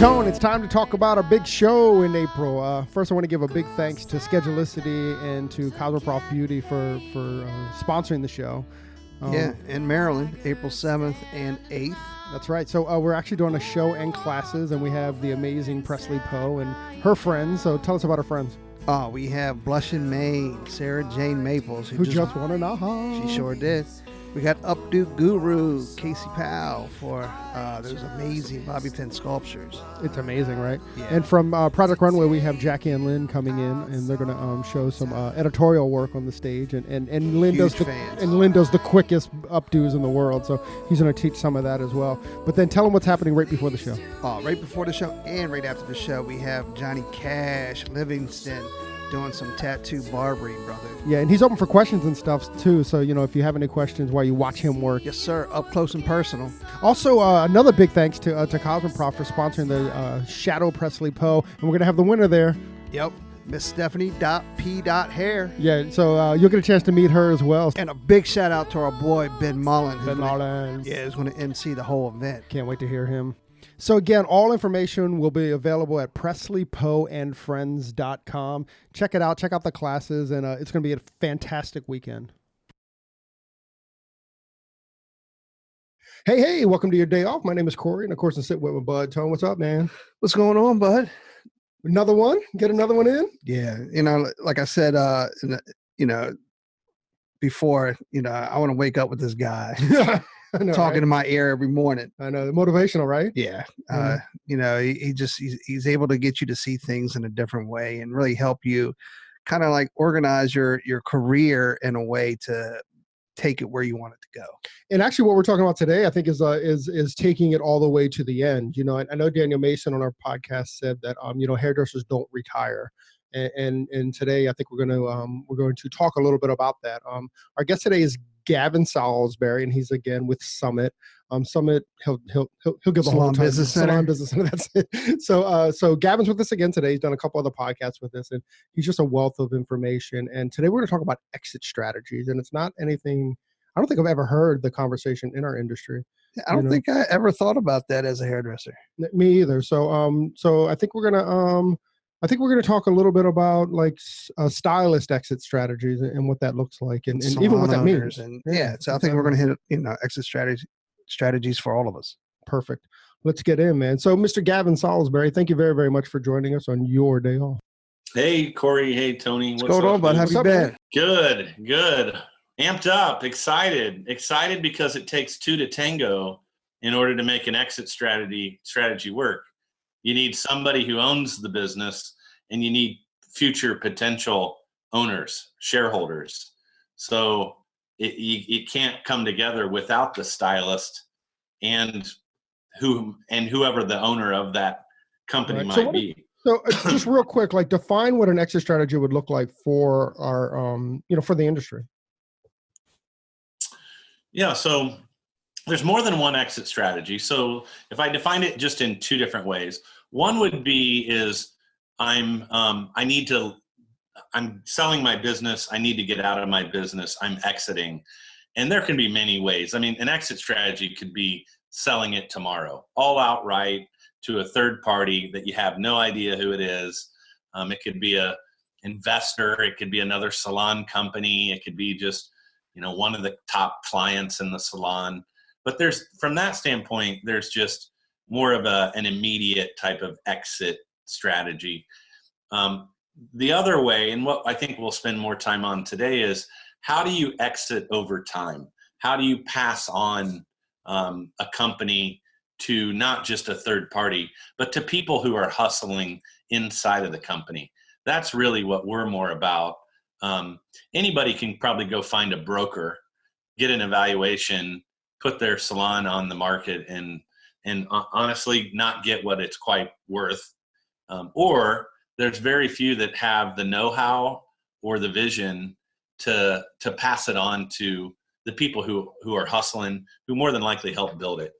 Tone, it's time to talk about our big show in April. First, I want to give a big thanks to Schedulicity and to Cosmoprof Beauty for sponsoring the show. In Maryland, April 7th and 8th. That's right. So we're actually doing a show and classes, and we have the amazing Presley Poe and her friends. So tell us about her friends. We have Blushing Maine, Sarah Jane Maples. Who just won an AHA. She sure did. We got Updo Guru, Casey Powell for those amazing bobby pin sculptures. It's amazing, right? Yeah. And from Project Runway, we have Jackie and Lynn coming in, and they're going to show some editorial work on the stage. And Lynn does the quickest updos in the world, so he's going to teach some of that as well. But then tell them what's happening right before the show. Right before the show and right after the show, we have Johnny Cash Livingston doing some tattoo barbering, brother. Yeah, and he's open for questions and stuff too. So, if you have any questions while you watch him work. Yes, sir. Up close and personal. Also, another big thanks to Cosmoprof for sponsoring the Shadow Presley Poe. And we're going to have the winner there. Yep. Miss Stephanie.P.Hair. Yeah, so you'll get a chance to meet her as well. And a big shout out to our boy, Ben Mullen. Yeah, he's going to MC the whole event. Can't wait to hear him. So again, all information will be available at PresleyPoeandFriends.com. Check it out. Check out the classes, and it's going to be a fantastic weekend. Hey, welcome to your day off. My name is Corey, and of course, I'm sitting with my bud, Tone. What's up, man? What's going on, bud? Another one? Get another one in? Yeah. Like I said, before, I want to wake up with this guy. Know, talking to my ear every morning. I know, motivational, right? Yeah. He's able to get you to see things in a different way and really help you kind of like organize your career in a way to take it where you want it to go. And actually what we're talking about today, I think is taking it all the way to the end. I know Daniel Mason on our podcast said that, hairdressers don't retire. And today I think we're going to talk a little bit about that. Our guest today is Gavin Salsbery, and he's again with Summit. Summit, he'll give the whole time. Salon Business Center. That's it. So Gavin's with us again today. He's done a couple other podcasts with us, and he's just a wealth of information. And today we're going to talk about exit strategies, and it's not anything. I don't think I've ever heard the conversation in our industry. I don't think I ever thought about that as a hairdresser. Me either. So I think we're gonna talk a little bit about like stylist exit strategies and what that looks like, and even what that means. So I think we're going to hit exit strategies for all of us. Perfect. Let's get in, man. So, Mr. Gavin Salsbery, thank you very, very much for joining us on your day off. Hey, Corey. Hey, Tony. What's going on, bud? How you been? Good. Amped up. Excited because it takes two to tango in order to make an exit strategy work. You need somebody who owns the business, and you need future potential owners, shareholders. So it can't come together without the stylist and whoever the owner of that company might be. So just real quick, like define what an exit strategy would look like for our, for the industry. Yeah. So there's more than one exit strategy. So if I define it just in two different ways, one would be I'm selling my business. I need to get out of my business. I'm exiting. And there can be many ways. I mean, an exit strategy could be selling it tomorrow, all outright to a third party that you have no idea who it is. It could be a investor. It could be another salon company. It could be just, one of the top clients in the salon. But from that standpoint, there's just more of an immediate type of exit strategy. The other way, and what I think we'll spend more time on today, is how do you exit over time? How do you pass on a company to not just a third party, but to people who are hustling inside of the company? That's really what we're more about. Anybody can probably go find a broker, get an evaluation, put their salon on the market, and honestly not get what it's quite worth. Or there's very few that have the know-how or the vision to pass it on to the people who are hustling, who more than likely help build it.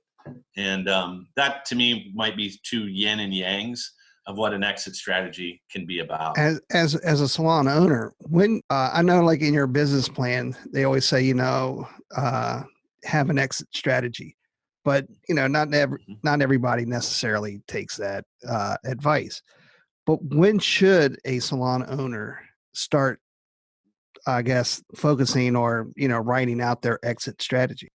And that to me might be two yin and yangs of what an exit strategy can be about. As a salon owner, when I know like in your business plan, they always say, have an exit strategy. but not everybody necessarily takes that advice. But when should a salon owner start, I guess, focusing or, writing out their exit strategy?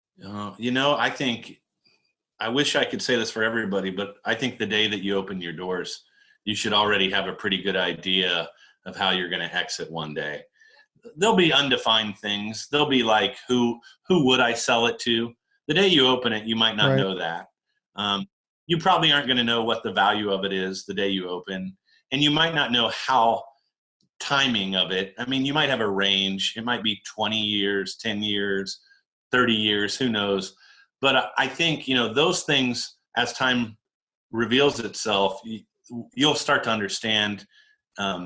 I wish I could say this for everybody, but I think the day that you open your doors, you should already have a pretty good idea of how you're going to exit one day. There'll be undefined things. There'll be like, who would I sell it to? The day you open it, you might not know that. You probably aren't going to know what the value of it is the day you open, and you might not know how timing of it. I mean, you might have a range. It might be 20 years, 10 years, 30 years, who knows? But I think, those things, as time reveals itself, you'll start to understand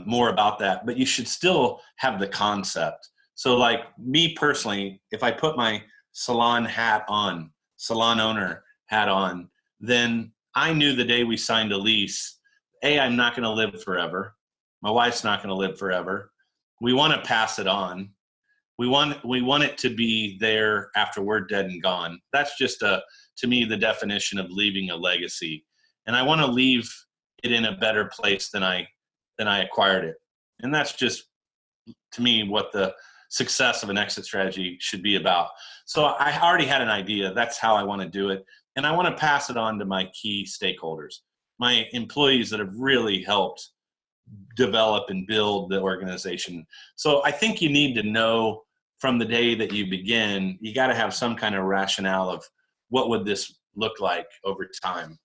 more about that. But you should still have the concept. So like me personally, if I put my salon owner hat on, then I knew the day we signed a lease, I'm not going to live forever. My wife's not going to live forever. We want to pass it on. We want it to be there after we're dead and gone. That's just to me, the definition of leaving a legacy. And I want to leave it in a better place than I acquired it. And that's just, to me, what the success of an exit strategy should be about. So I already had an idea. That's how I want to do it. And I want to pass it on to my key stakeholders, my employees that have really helped develop and build the organization. So I think you need to know from the day that you begin, you got to have some kind of rationale of what would this look like over time.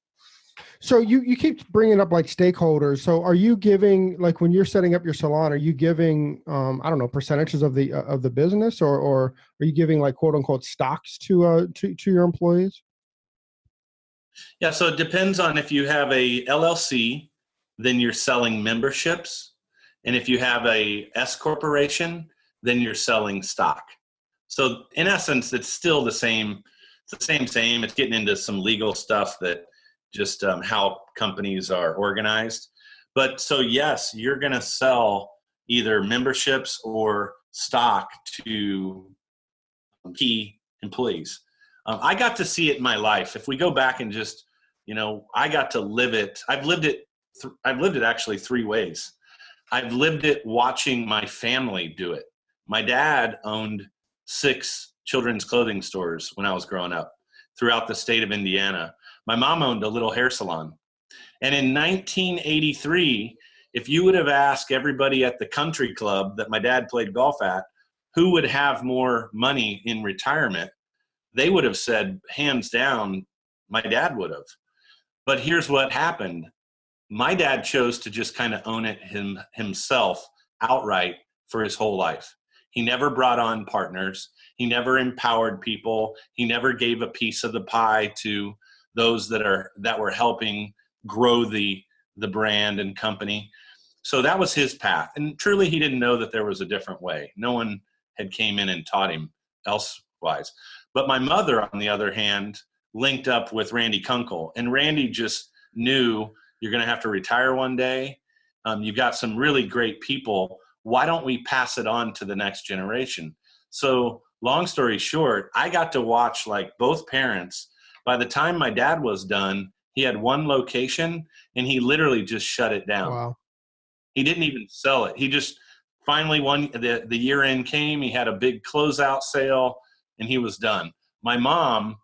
So you keep bringing up like stakeholders. So are you giving, like when you're setting up your salon, are you giving, I don't know, percentages of the business, or are you giving like quote unquote stocks to your employees? Yeah. So it depends on if you have a LLC, then you're selling memberships. And if you have a S corporation, then you're selling stock. So in essence, it's still the same. It's the same. It's getting into some legal stuff that just how companies are organized. But so yes, you're going to sell either memberships or stock to key employees. I got to see it in my life. If we go back and just, I got to live it. I've lived it actually three ways. I've lived it watching my family do it. My dad owned 6 children's clothing stores when I was growing up throughout the state of Indiana. My mom owned a little hair salon. And in 1983, if you would have asked everybody at the country club that my dad played golf at, who would have more money in retirement, they would have said, hands down, my dad would have. But here's what happened. My dad chose to just kind of own it himself outright for his whole life. He never brought on partners. He never empowered people. He never gave a piece of the pie to those that were helping grow the brand and company. So that was his path. And truly, he didn't know that there was a different way. No one had came in and taught him elsewise. But my mother, on the other hand, linked up with Randy Kunkel. And Randy just knew, you're going to have to retire one day. You've got some really great people. Why don't we pass it on to the next generation? So long story short, I got to watch like both parents. By the time my dad was done, he had one location and he literally just shut it down. Wow. He didn't even sell it. He just finally the year end came, he had a big closeout sale and he was done. My mom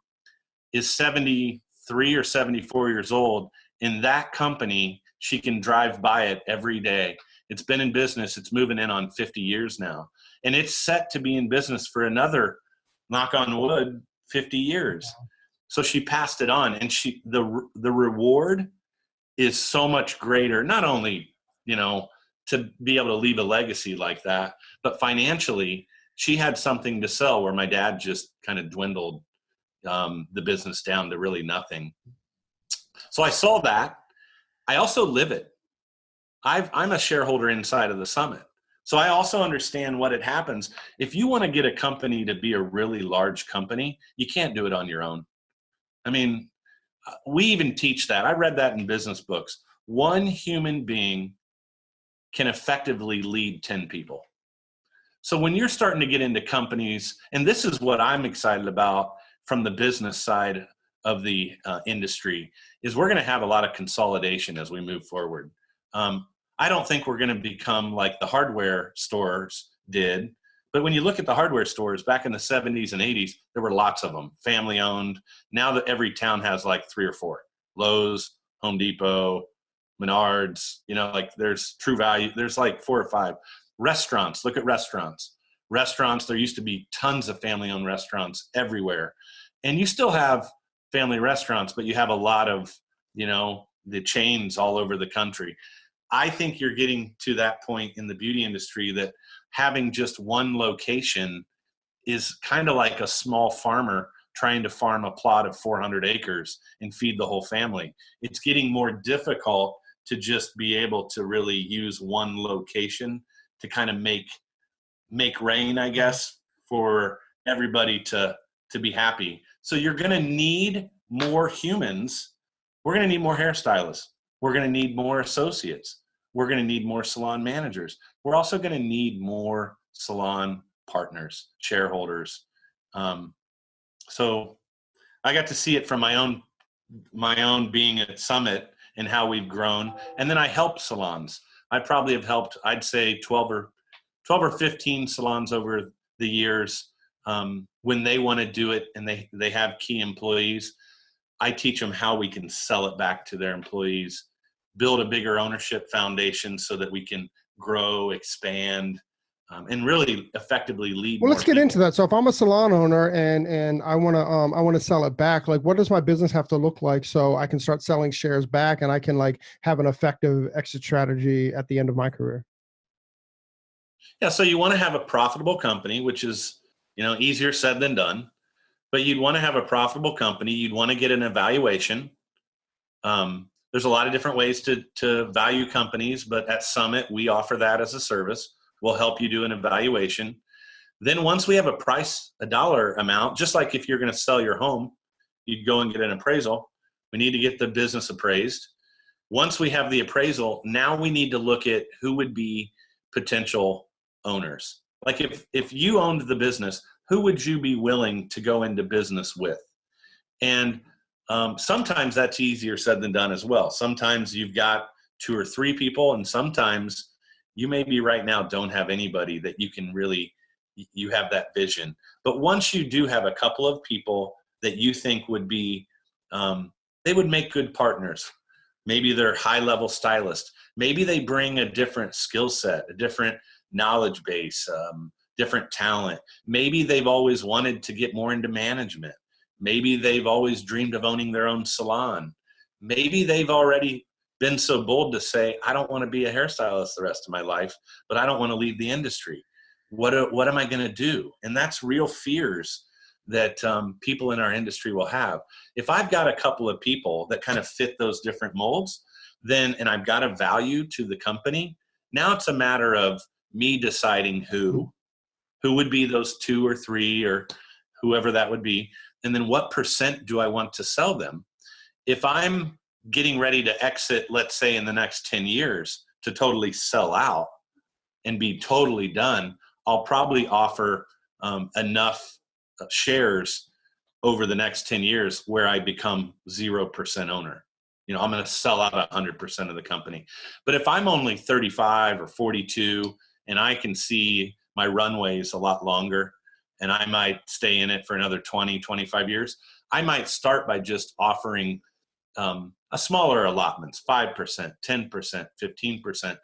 is 73 or 74 years old. In that company, she can drive by it every day. It's been in business. It's moving in on 50 years now. And it's set to be in business for another, knock on wood, 50 years. So she passed it on, and the reward is so much greater, not only, to be able to leave a legacy like that, but financially, she had something to sell where my dad just kind of dwindled the business down to really nothing. So I saw that. I also live it. I'm a shareholder inside of the Summit. So I also understand what it happens. If you want to get a company to be a really large company, you can't do it on your own. I mean, we even teach that. I read that in business books. One human being can effectively lead 10 people. So when you're starting to get into companies, and this is what I'm excited about from the business side of the industry is we're going to have a lot of consolidation as we move forward. I don't think we're going to become like the hardware stores did. But when you look at the hardware stores back in the 70s and 80s, there were lots of them, family owned. Now that every town has like 3 or 4, Lowe's, Home Depot, Menards, like there's True Value. There's like 4 or 5 restaurants. Look at restaurants. There used to be tons of family owned restaurants everywhere. And you still have family restaurants, but you have a lot of, the chains all over the country. I think you're getting to that point in the beauty industry that having just one location is kind of like a small farmer trying to farm a plot of 400 acres and feed the whole family. It's getting more difficult to just be able to really use one location to kind of make rain, I guess, for everybody to be happy. So you're going to need more humans. We're going to need more hairstylists. We're going to need more associates. We're going to need more salon managers. We're also going to need more salon partners, shareholders. So I got to see it from my own being at Summit and how we've grown. And then I helped salons. I probably have helped, I'd say 12 or 15 salons over the years. When they want to do it and they have key employees, I teach them how we can sell it back to their employees, build a bigger ownership foundation so that we can grow, expand, and really effectively lead. Well, let's get into that. So if I'm a salon owner and I want to sell it back, like what does my business have to look like so I can start selling shares back and I can like have an effective exit strategy at the end of my career? Yeah. So you want to have a profitable company, which is, easier said than done, but you'd want to have a profitable company. You'd want to get an evaluation. There's a lot of different ways to value companies, but at Summit, we offer that as a service. We'll help you do an evaluation. Then once we have a dollar amount, just like if you're going to sell your home, you'd go and get an appraisal. We need to get the business appraised. Once we have the appraisal, now we need to look at who would be potential owners. Like if you owned the business, who would you be willing to go into business with? And sometimes that's easier said than done as well. Sometimes you've got 2 or 3 people, and sometimes you maybe right now don't have anybody that you can really, you have that vision. But once you do have a couple of people that you think would be, they would make good partners. Maybe they're high-level stylists. Maybe they bring a different skill set, a different knowledge base, different talent. Maybe they've always wanted to get more into management. Maybe they've always dreamed of owning their own salon. Maybe they've already been so bold to say, I don't want to be a hairstylist the rest of my life, but I don't want to leave the industry. What am I going to do? And that's real fears that people in our industry will have. If I've got a couple of people that kind of fit those different molds, and I've got a value to the company, now it's a matter of me deciding who would be those 2 or 3 or whoever that would be. And then what % do I want to sell them? If I'm getting ready to exit, let's say in the next 10 years to totally sell out and be totally done, I'll probably offer enough shares over the next 10 years where I become 0% owner. I'm going to sell out 100% of the company. But if I'm only 35 or 42 and I can see my runway is a lot longer and I might stay in it for another 20, 25 years, I might start by just offering a smaller allotments, 5%, 10%, 15%.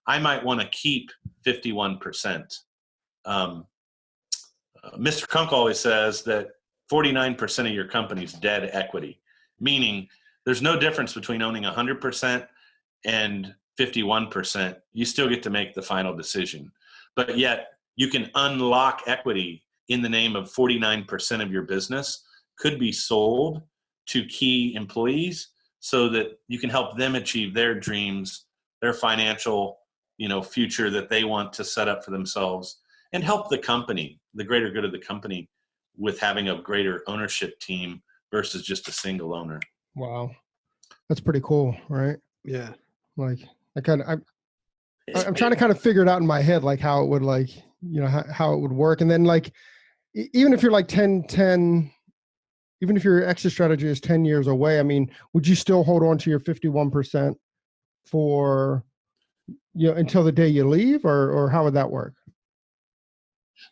I might want to keep 51%. Mr. Kunk always says that 49% of your company's dead equity, meaning there's no difference between owning 100% and 51%. You still get to make the final decision. But yet you can unlock equity in the name of 49% of your business could be sold to key employees so that you can help them achieve their dreams, their financial, future that they want to set up for themselves, and help the company, the greater good of the company, with having a greater ownership team versus just a single owner. Wow. That's pretty cool, right? Yeah. Like I'm trying to kind of figure it out in my head, like how it would how it would work. And then like, even if you're like 10, even if your exit strategy is 10 years away, I mean, would you still hold on to your 51% for, until the day you leave, or how would that work?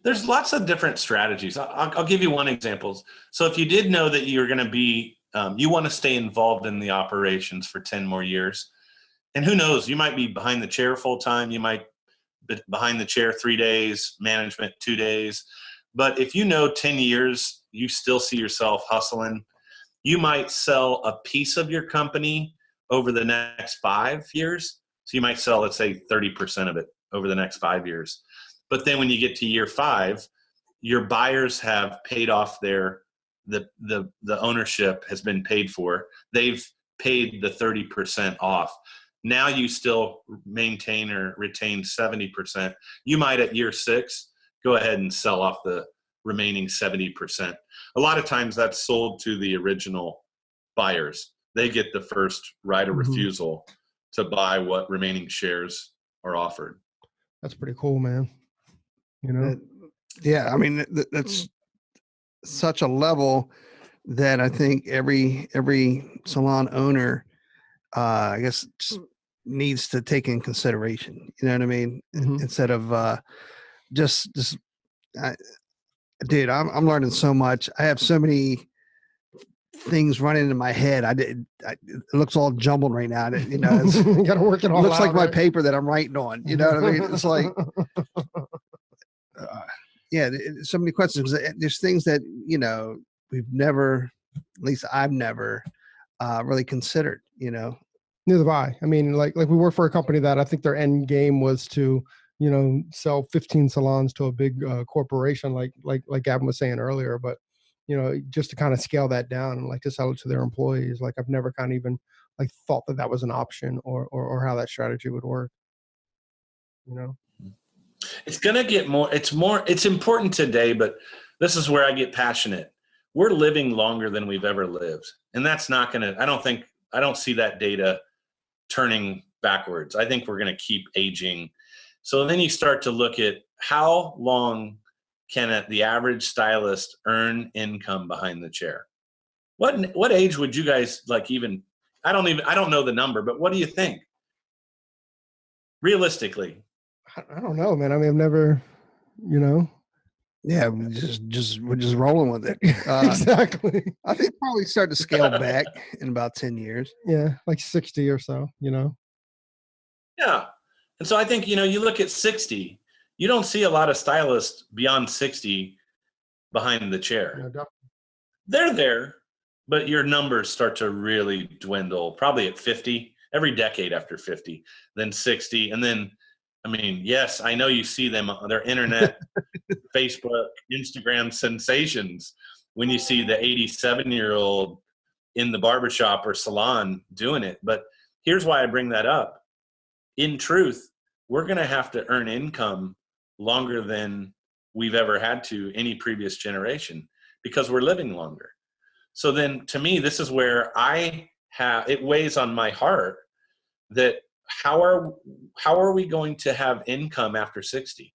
There's lots of different strategies. I'll give you one example. So if you did know that you're going to be, you want to stay involved in the operations for 10 more years, and who knows, you might be behind the chair full time. You might be behind the chair 3 days, management 2 days. But if 10 years, you still see yourself hustling, you might sell a piece of your company over the next 5 years. So you might sell, let's say, 30% of it over the next 5 years. But then when you get to year 5, your buyers have paid off the ownership has been paid for. They've paid the 30% off. Now you still maintain or retain 70%. You might at year 6 go ahead and sell off the remaining 70%. A lot of times that's sold to the original buyers. They get the first right of refusal to buy what remaining shares are offered. That's pretty cool, man. Yeah, I mean, that's such a level that I think every salon owner, I guess, needs to take in consideration. You know what I mean? Instead of just dude, I'm learning so much. I have so many things running in my head. It looks all jumbled right now. You got to work it all out. Looks like my right? paper that I'm writing on. You know what I mean? It's like, yeah, so many questions. There's things that, we've never, at least I've never really considered, Neither have I. I mean, like we work for a company that I think their end game was to, sell 15 salons to a big corporation, like Gavin was saying earlier. But, just to kind of scale that down and like to sell it to their employees, like I've never kind of even like thought that was an option or how that strategy would work. It's going to get more, it's important today, but this is where I get passionate. We're living longer than we've ever lived. And that's not going to, I don't see that data turning backwards. I think we're going to keep aging. So then you start to look at how long can the average stylist earn income behind the chair? What age would you guys like even, I don't know the number, but what do you think? Realistically. I don't know, man. I mean, I've never, Yeah, we're just rolling with it. Exactly. I think probably start to scale back in about 10 years. Yeah, like 60 or so, Yeah. And so I think, you look at 60, you don't see a lot of stylists beyond 60 behind the chair. Yeah, they're there, but your numbers start to really dwindle, probably at 50, every decade after 50, then 60. And then, I mean, yes, I know you see them on their internet, Facebook, Instagram sensations when you see the 87-year-old in the barbershop or salon doing it. But here's why I bring that up. In truth, we're going to have to earn income longer than we've ever had to any previous generation because we're living longer. So then to me, this is where it weighs on my heart that how are we going to have income after 60?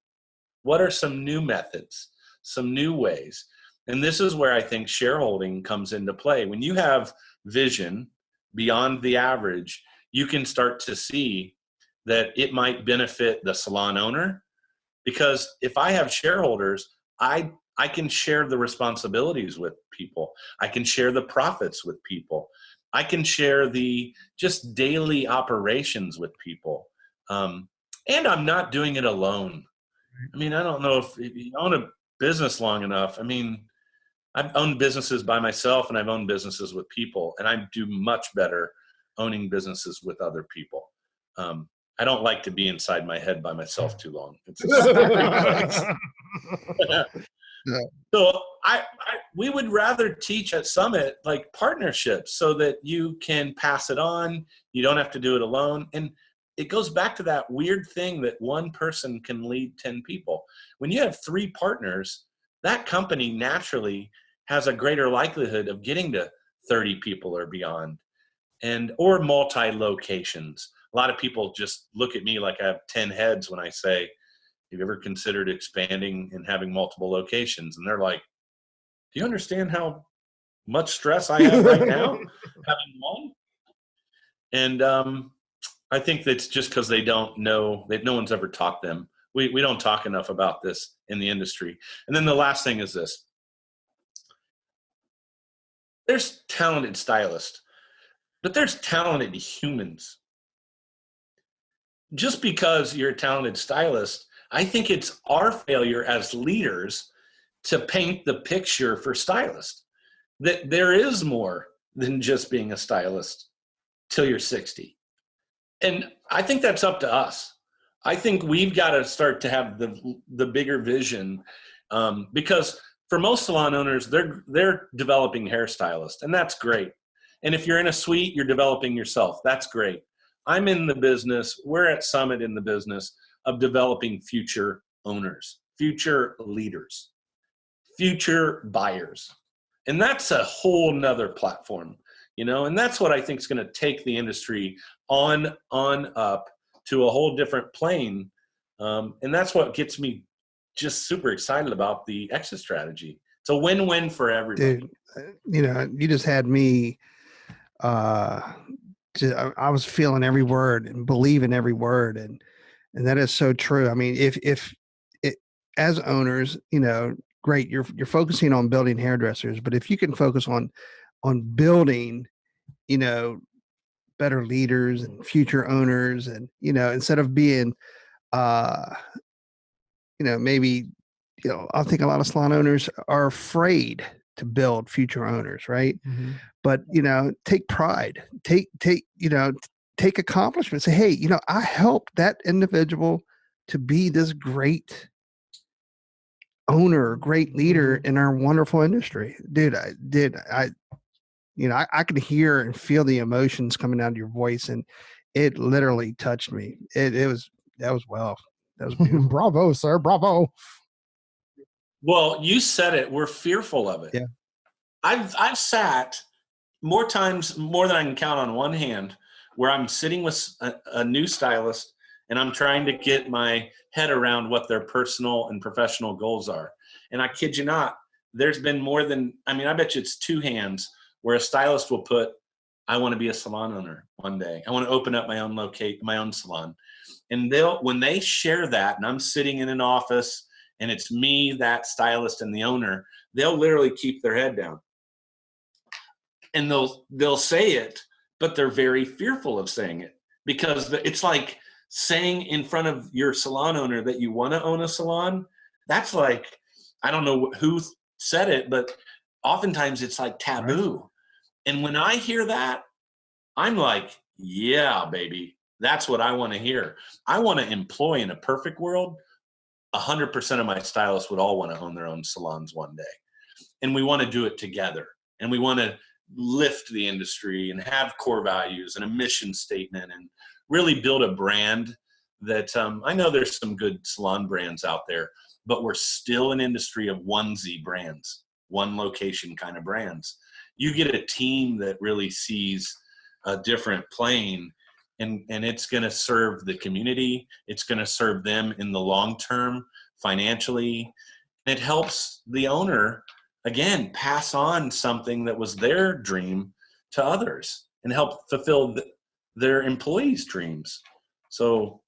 What are some new methods, some new ways? And this is where I think shareholding comes into play. When you have vision beyond the average, you can start to see that it might benefit the salon owner, because if I have shareholders, I can share the responsibilities with people. I can share the profits with people. I can share the just daily operations with people. And I'm not doing it alone. I mean, I don't know if you own a business long enough. I mean, I've owned businesses by myself and I've owned businesses with people, and I do much better owning businesses with other people. I don't like to be inside my head by myself too long. It's a scary place. So we would rather teach at Summit like partnerships so that you can pass it on. You don't have to do it alone. And it goes back to that weird thing that one person can lead 10 people. When you have 3 partners, that company naturally has a greater likelihood of getting to 30 people or beyond, or multi-locations. A lot of people just look at me like I have 10 heads when I say, have you ever considered expanding and having multiple locations? And they're like, do you understand how much stress I have right now having one. And I think that's just because they don't know, that no one's ever taught them. We don't talk enough about this in the industry. And then the last thing is this. There's talented stylists, but there's talented humans. Just because you're a talented stylist, I think it's our failure as leaders to paint the picture for stylists, that there is more than just being a stylist till you're 60. And I think that's up to us. I think we've got to start to have the bigger vision, because for most salon owners, they're developing hairstylists, and that's great. And if you're in a suite, you're developing yourself. That's great. I'm in the business, we're at Summit in the business of developing future owners, future leaders, future buyers. And that's a whole nother platform, and that's what I think is going to take the industry on up to a whole different plane. And that's what gets me just super excited about the exit strategy. It's a win-win for everybody. Dude, you just had me, I was feeling every word and believing every word. And that is so true. I mean, if it, as owners, great, you're focusing on building hairdressers, but if you can focus on building, better leaders and future owners, and, instead of being, maybe, I think a lot of salon owners are afraid to build future owners. Right. Mm-hmm. But, take pride, take accomplishment, say, hey, I helped that individual to be this great owner, great leader in our wonderful industry. Dude, I can hear and feel the emotions coming out of your voice, and it literally touched me. That was beautiful. Bravo, sir. Bravo. Well, you said it. We're fearful of it. Yeah. I've sat more times, more than I can count on one hand, where I'm sitting with a new stylist and I'm trying to get my head around what their personal and professional goals are. And I kid you not, there's been more than, I bet you it's two hands where a stylist will put, I want to be a salon owner one day. I want to open up my own salon. And when they share that, and I'm sitting in an office and it's me, that stylist, and the owner, they'll literally keep their head down. And they'll say it, but they're very fearful of saying it, because it's like saying in front of your salon owner that you want to own a salon. That's like, I don't know who said it, but oftentimes it's like taboo. Right. And when I hear that, I'm like, yeah, baby, that's what I want to hear. I want to employ, in a perfect world, 100% of my stylists would all want to own their own salons one day. And we want to do it together. And we want to lift the industry and have core values and a mission statement and really build a brand that I know there's some good salon brands out there, but we're still an industry of onesie brands, one location kind of brands. You get a team that really sees a different plane, and it's going to serve the community. It's going to serve them in the long term financially. It helps the owner, again, pass on something that was their dream to others and help fulfill their employees' dreams. So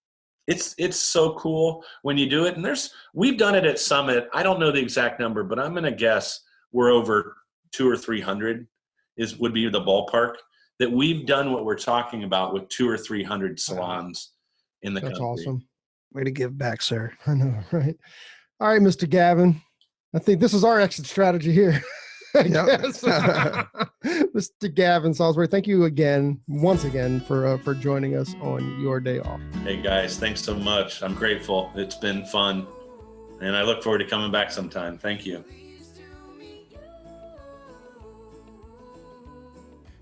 it's so cool when you do it. And we've done it at Summit. I don't know the exact number, but I'm going to guess we're over 200 or 300 would be the ballpark, that we've done what we're talking about with 200 or 300 salons in the country. That's awesome. Way to give back, sir. I know, right? All right, Mr. Gavin. I think this is our exit strategy here. Mr. Gavin Salsbery, thank you once again for joining us on your day off. Hey guys, thanks so much. I'm grateful. It's been fun, and I look forward to coming back sometime. Thank you.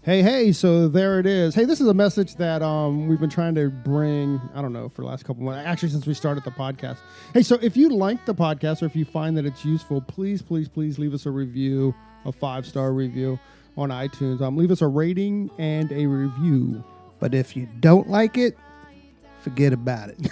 Hey, so there it is. Hey, this is a message that we've been trying to bring, I don't know, for the last couple of months, actually since we started the podcast. Hey, so if you like the podcast or if you find that it's useful, please leave us a review, a 5-star review on iTunes. Leave us a rating and a review. But if you don't like it, forget about it.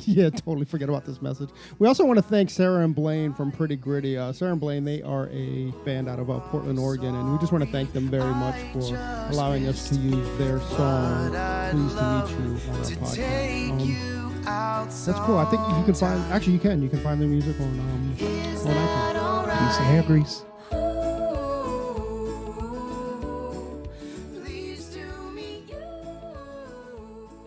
Yeah, totally forget about this message. We also want to thank Sarah and Blaine from Pretty Gritty. Sarah and Blaine, they are a band out of Portland, Oregon, and we just want to thank them very much for allowing us to use their song, Pleased to Meet You, on our podcast. That's cool. I think you can find, actually you can find their music on iTunes. Peace and hair grease.